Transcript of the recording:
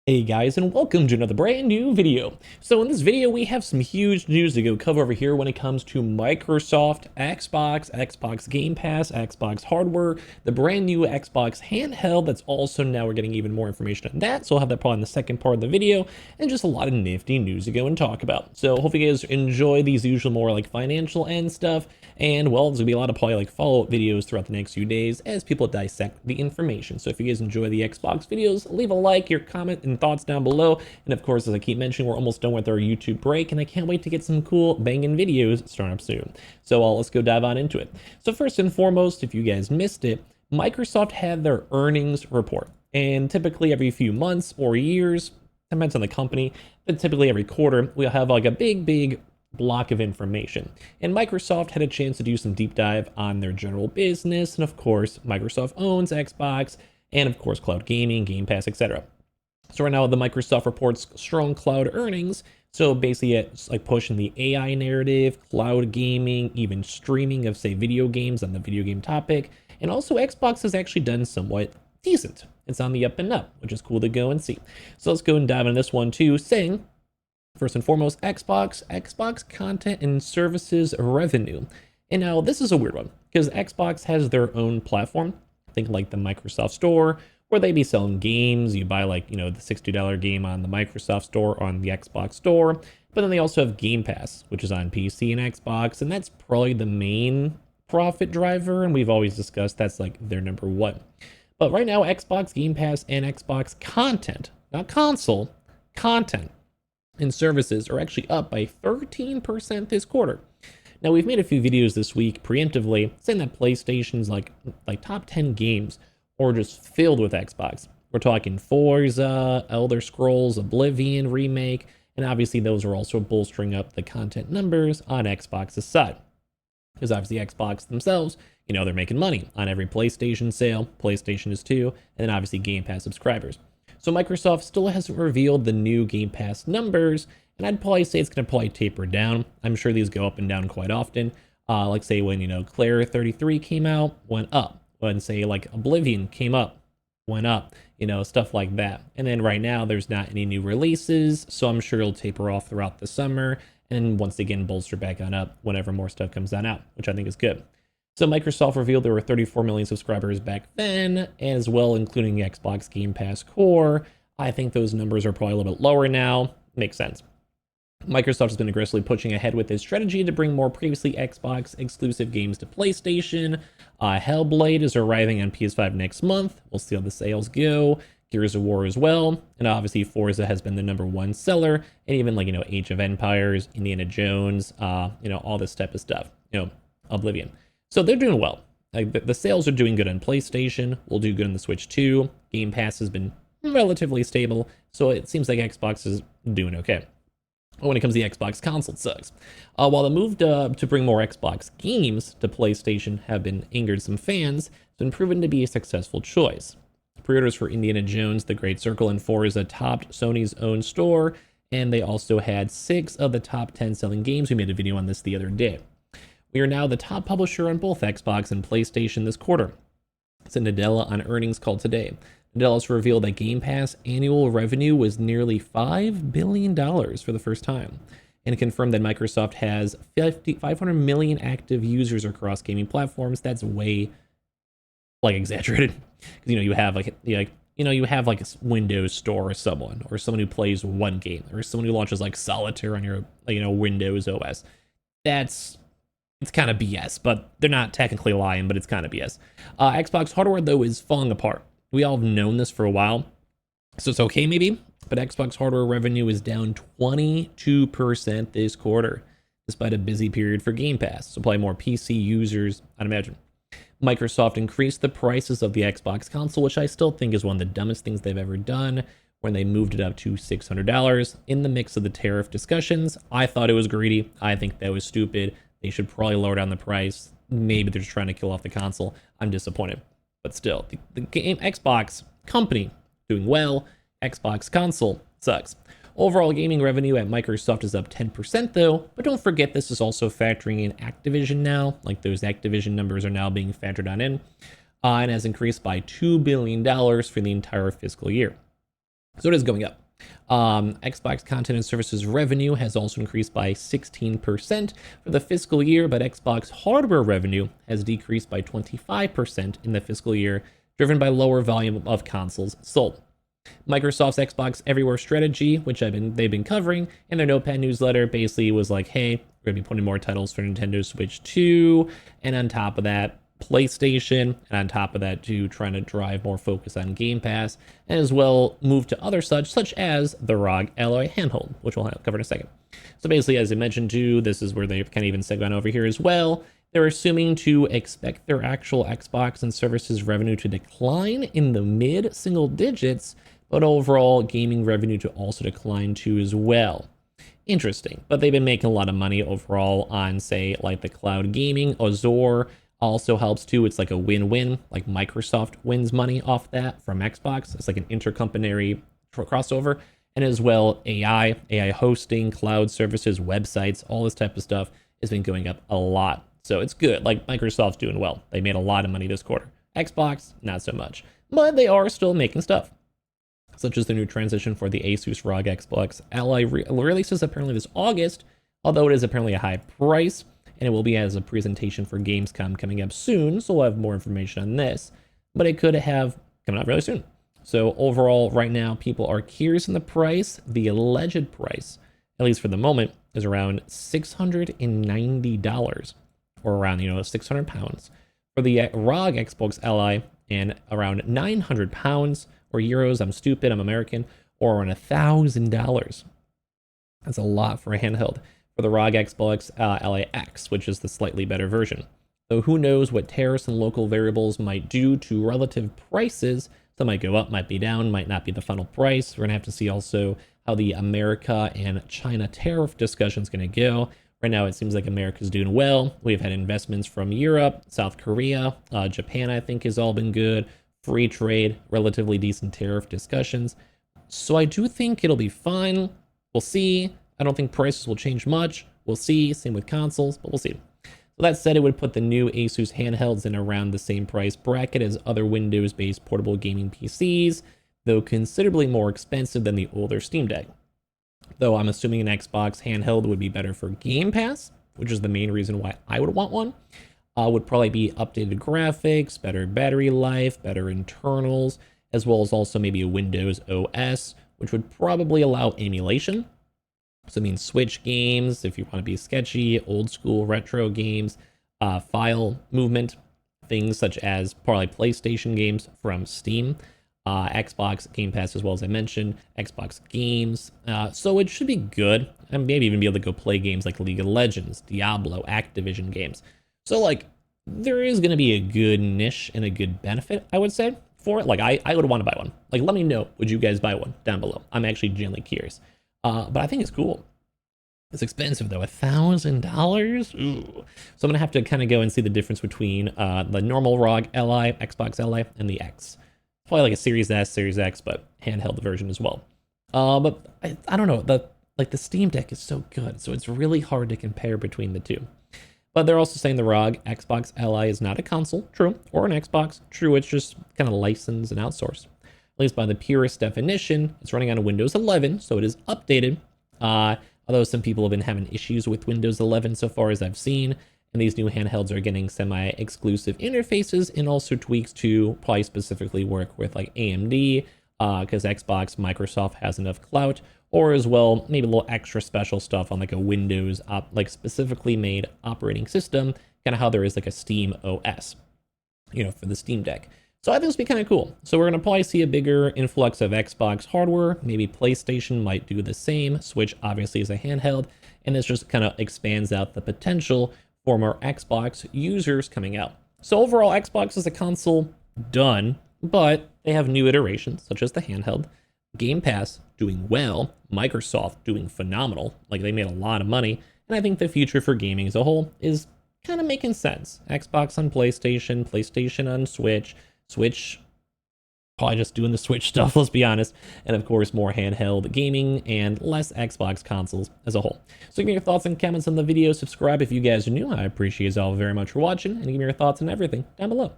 Hey guys, and welcome to another brand new video. So in this video, we have some huge news to go cover over here when it comes to Microsoft, Xbox Game Pass, Xbox hardware, the brand new Xbox handheld that's also now we're getting even more information on that. So I'll have that probably in the second part of the video, and just a lot of nifty news to go and talk about. So hopefully you guys enjoy these usual more like financial end stuff. And well, there's gonna be a lot of probably like follow-up videos throughout the next few days as people dissect the information. So if you guys enjoy the Xbox videos, leave a like, your comment, and thoughts down below. And of course, as I keep mentioning, we're almost done with our YouTube break, and I can't wait to get some cool banging videos starting up soon. So let's go dive on into it. So first and foremost, if you guys missed it, Microsoft had their earnings report. And typically every few months or years, depends on the company, but typically every quarter, we'll have like a big block of information. And Microsoft had a chance to do some deep dive on their general business. And of course, Microsoft owns Xbox and of course, cloud gaming, Game Pass, etc. So right now the Microsoft reports strong cloud earnings. So basically it's like pushing the AI narrative, cloud gaming, even streaming of say video games on the video game topic. And also Xbox has actually done somewhat decent. It's on the up and up, which is cool to go and see. So let's go and dive into this one too, saying first and foremost, Xbox content and services revenue. And now this is a weird one because Xbox has their own platform. Think like the Microsoft Store, where they be selling games. You buy like, the $60 game on the Microsoft Store or on the Xbox Store. But then they also have Game Pass, which is on PC and Xbox. And that's probably the main profit driver. And we've always discussed that's like their number one. But right now, Xbox Game Pass and Xbox content, not console, content and services are actually up by 13% this quarter. Now we've made a few videos this week preemptively saying that PlayStation's like top 10 games are just filled with Xbox. We're talking Forza, Elder Scrolls, Oblivion remake, and obviously those are also bolstering up the content numbers on Xbox's side. Because obviously Xbox themselves, they're making money on every PlayStation sale. PlayStation is too, and then obviously Game Pass subscribers. So Microsoft still hasn't revealed the new Game Pass numbers, and I'd probably say it's going to probably taper down. I'm sure these go up and down quite often. Like say when, Claire 33 came out, went up. When say like Oblivion came up, went up, stuff like that. And then right now there's not any new releases, so I'm sure it'll taper off throughout the summer, and once again bolster back on up whenever more stuff comes on out, which I think is good. So Microsoft revealed there were 34 million subscribers back then, as well including Xbox Game Pass Core. I think those numbers are probably a little bit lower now. Makes sense. Microsoft has been aggressively pushing ahead with its strategy to bring more previously Xbox exclusive games to PlayStation. Hellblade is arriving on PS5 next month. We'll see how the sales go. Gears of War as well. And obviously Forza has been the number one seller. And even like, Age of Empires, Indiana Jones, all this type of stuff. Oblivion. So they're doing well. Like the sales are doing good on PlayStation. Will do good on the Switch too. Game Pass has been relatively stable. So it seems like Xbox is doing okay. When it comes to the Xbox console, it sucks. While the move to bring more Xbox games to PlayStation have been angered some fans, it's been proven to be a successful choice. Pre-orders for Indiana Jones, The Great Circle, and Forza topped Sony's own store, and they also had 6 of the top 10 selling games. We made a video on this the other day. We are now the top publisher on both Xbox and PlayStation this quarter. Said Nadella on earnings call today. Nadella revealed that Game Pass annual revenue was nearly $5 billion for the first time, and confirmed that Microsoft has 500 million active users across gaming platforms. That's way exaggerated, because you have you have like a Windows store or someone who plays one game, or someone who launches like Solitaire on your Windows OS. It's kind of BS, but they're not technically lying, but it's kind of BS. Xbox hardware, though, is falling apart. We all have known this for a while, so it's okay maybe, but Xbox hardware revenue is down 22% this quarter, despite a busy period for Game Pass, so probably more PC users, I'd imagine. Microsoft increased the prices of the Xbox console, which I still think is one of the dumbest things they've ever done, when they moved it up to $600 in the mix of the tariff discussions. I thought it was greedy. I think that was stupid. They should probably lower down the price. Maybe they're just trying to kill off the console. I'm disappointed. But still, the game Xbox company doing well. Xbox console sucks. Overall gaming revenue at Microsoft is up 10% though, but don't forget this is also factoring in Activision now. Like those Activision numbers are now being factored on in. And has increased by $2 billion for the entire fiscal year. So it is going up. Xbox content and services revenue has also increased by 16% for the fiscal year, but Xbox hardware revenue has decreased by 25% in the fiscal year, driven by lower volume of consoles sold. Microsoft's Xbox Everywhere strategy, which they've been covering in their Notepad newsletter, basically was like, hey, we're going to be putting more titles for Nintendo Switch 2, and on top of that, PlayStation, and on top of that, too, trying to drive more focus on Game Pass, and as well move to other such as the ROG Ally handheld, which we'll cover in a second. So basically, as I mentioned too, this is where they've kind of even segued over here as well. They're assuming to expect their actual Xbox and services revenue to decline in the mid-single digits, but overall gaming revenue to also decline too as well. Interesting, but they've been making a lot of money overall on, say, like the cloud gaming. Azure also helps too. It's like a win-win. Like Microsoft wins money off that from Xbox. It's like an intercompany crossover. And as well, AI hosting, cloud services, websites, all this type of stuff has been going up a lot. So it's good. Like Microsoft's doing well. They made a lot of money this quarter. Xbox, not so much. But they are still making stuff, such as the new transition for the Asus ROG Xbox Ally releases apparently this August, although it is apparently a high price, and it will be as a presentation for Gamescom coming up soon, so we'll have more information on this, but it could have coming out really soon. So overall, right now, people are curious in the price. The alleged price, at least for the moment, is around $690, or around, 600 pounds for the ROG Xbox Ally, and around 900 pounds or euros, I'm stupid, I'm American, or around $1,000. That's a lot for a handheld for the ROG Xbox Ally X, which is the slightly better version. So who knows what tariffs and local variables might do to relative prices. Some might go up, might be down, might not be the final price. We're gonna have to see also how the America and China tariff discussion is gonna go. Right now, it seems like America's doing well. We've had investments from Europe, South Korea, Japan, I think has all been good. Free trade, relatively decent tariff discussions. So I do think it'll be fine. We'll see. I don't think prices will change much. We'll see. Same with consoles, but we'll see. So that said, it would put the new Asus handhelds in around the same price bracket as other Windows-based portable gaming PCs, though considerably more expensive than the older Steam Deck. Though I'm assuming an Xbox handheld would be better for Game Pass, which is the main reason why I would want one. Would probably be updated graphics, better battery life, better internals, as well as also maybe a Windows OS, which would probably allow emulation. So it means Switch games, if you want to be sketchy, old school retro games, file movement, things such as probably PlayStation games from Steam, Xbox Game Pass, as well as I mentioned, Xbox games. So it should be good, and maybe even be able to go play games like League of Legends, Diablo, Activision games. So like there is going to be a good niche and a good benefit, I would say, for it. Like I would want to buy one. Like let me know, would you guys buy one down below? I'm actually genuinely curious. But I think it's cool. It's expensive though, $1,000. Ooh. So I'm gonna have to kind of go and see the difference between the normal ROG Ally, Xbox Ally, and the X. Probably like a Series S, Series X, but handheld version as well. But I don't know. The Steam Deck is so good, so it's really hard to compare between the two. But they're also saying the ROG Xbox Ally is not a console, true, or an Xbox, true. It's just kind of licensed and outsourced. At least by the purest definition, it's running on a Windows 11, so it is updated. Although some people have been having issues with Windows 11 so far as I've seen, and these new handhelds are getting semi-exclusive interfaces and also tweaks to probably specifically work with like AMD, because Xbox, Microsoft has enough clout, or as well, maybe a little extra special stuff on like a Windows, like specifically made operating system, kind of how there is like a Steam OS, for the Steam Deck. So I think this would be kind of cool. So we're going to probably see a bigger influx of Xbox hardware. Maybe PlayStation might do the same. Switch obviously is a handheld. And this just kind of expands out the potential for more Xbox users coming out. So overall, Xbox is a console done, but they have new iterations, such as the handheld. Game Pass doing well. Microsoft doing phenomenal. Like they made a lot of money. And I think the future for gaming as a whole is kind of making sense. Xbox on PlayStation, PlayStation on Switch. Switch, probably just doing the Switch stuff, let's be honest. And of course, more handheld gaming and less Xbox consoles as a whole. So give me your thoughts and comments on the video. Subscribe if you guys are new. I appreciate you all very much for watching. And give me your thoughts on everything down below.